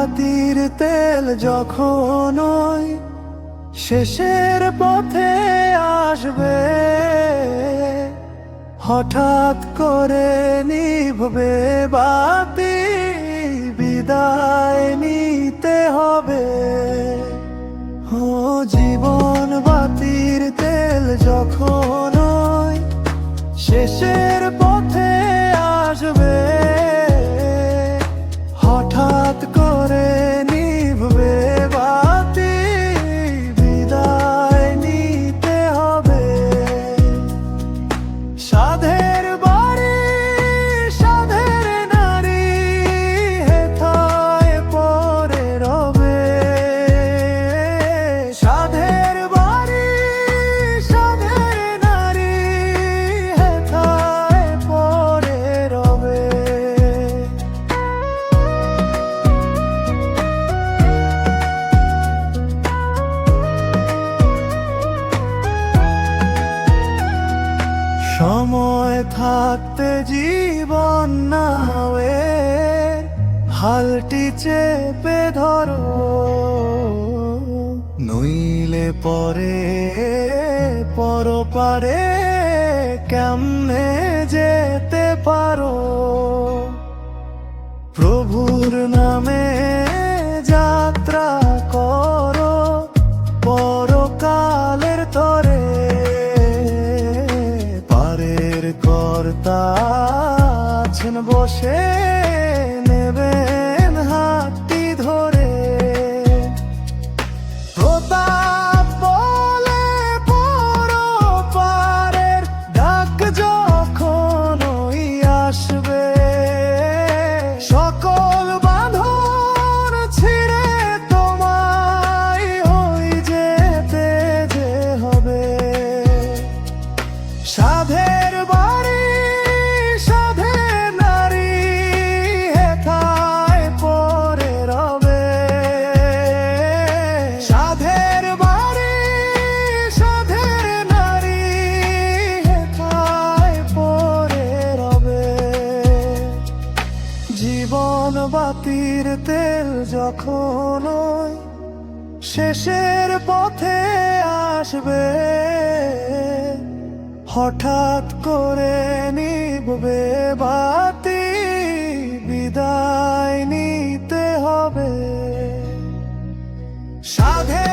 বাতির তেল যখন ওই শেষের পথে আসবে, হঠাৎ করে নিভবে বাতি, বিদায় নিতে হবে। ও জীবন বাতির তেল যখন ওই শেষের পথে আসবে, হঠাৎ করে নিভবে বাতি, বিদায় নিতে হবে। সাধের বাড়ি সাধের নারী হেথায় পড়ে রবে, সাধের বাড়ি সাধের নারী হেথায় পড়ে রবে। সময় থাকতে জীবন নাওয়ের হালটি চেপে ধরো, নইলে পরে পরপারে কেমনে যেতে পারো। প্রভুর নামে যাত্রা করো পরকালের তরে, পারের কর্তা আছেন বসে, নেবেন হাতটি ধরে। প্রতাপ বলে পরপারের ডাক যখন ওই আসবে, সকল বাঁধন ছিঁড়ে তোমায় ওই যেতে যে হবে। সাধের বাড়ি সাধের নারী হেথায় পড়ে রবে, সাধের বাড়ি সাধের নারী হেথায় পড়ে রবে। জীবন বাতির তেল যখন ওই শেষের পথে আসবে, হঠাৎ করে নিভবে বাতি, বিদায় নিতে হবে। সাধে